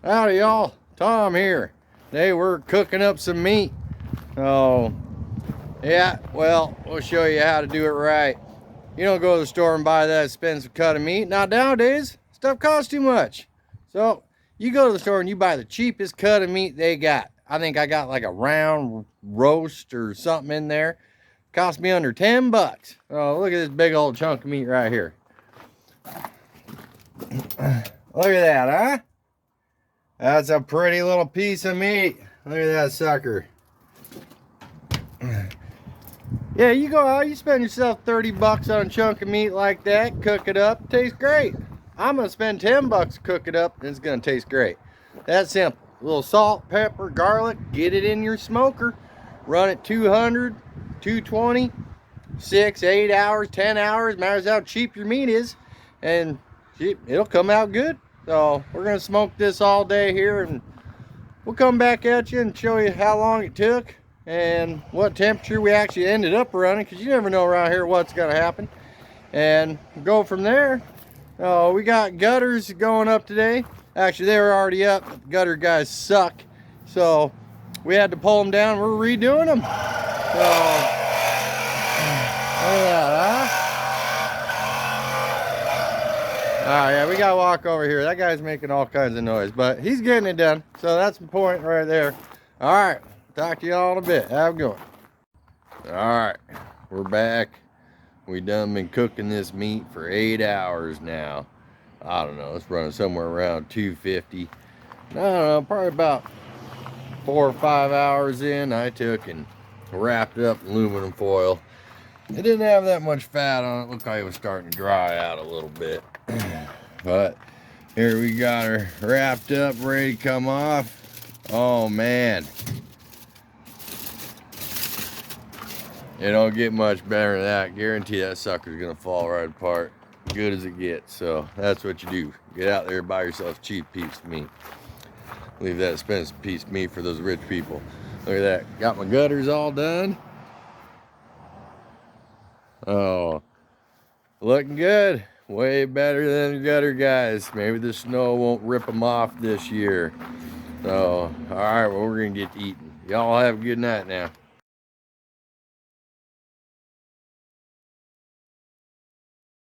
Howdy y'all, Tom here. Today we're cooking up some meat. Oh, yeah, well, we'll show you how to do it right. You don't go to the store and buy that expensive cut of meat. Now nowadays, stuff costs too much. So you go to the store and you buy the cheapest cut of meat they got. I think I got like a round roast or something in there. Cost me under 10 bucks. Oh, look at this big old chunk of meat right here. Look at that, huh? That's a pretty little piece of meat. Look at that sucker. Yeah, you go out, you spend yourself 30 bucks on a chunk of meat like that, cook it up, tastes great. I'm gonna spend 10 bucks to cook it up, and it's gonna taste great. That's simple. A little salt, pepper, garlic, get it in your smoker, run it 200, 220, 6, 8 hours, 10 hours, matters how cheap your meat is, and it'll come out good. So we're gonna smoke this all day here, and we'll come back at you and show you how long it took and what temperature we actually ended up running, because you never know around here what's gonna happen, and go from there. We got gutters going up today. Actually, they were already up, but the gutter guys suck, so we had to pull them down. We're redoing them. So look at that, huh? Yeah, we gotta walk over here. That guy's making all kinds of noise, but he's getting it done. So that's the point right there. All right, talk to y'all in a bit. Have a good one. All right, we're back. We done been cooking this meat for 8 hours now. I don't know, it's running somewhere around 250. I don't know, probably about 4 or 5 hours in, I took and wrapped it up in aluminum foil. It didn't have that much fat on it. Looked like it was starting to dry out a little bit. But here we got her wrapped up, ready to come off. Oh man, it don't get much better than that. Guarantee that sucker's gonna fall right apart. Good as it gets. So that's what you do. Get out there and buy yourself a cheap piece of meat. Leave that expensive piece of meat for those rich people. Look at that. Got my gutters all done. Oh, looking good. Way better than the gutter guys. Maybe the snow won't rip them off this year. So, all right, well, we're gonna get to eating. Y'all have a good night now.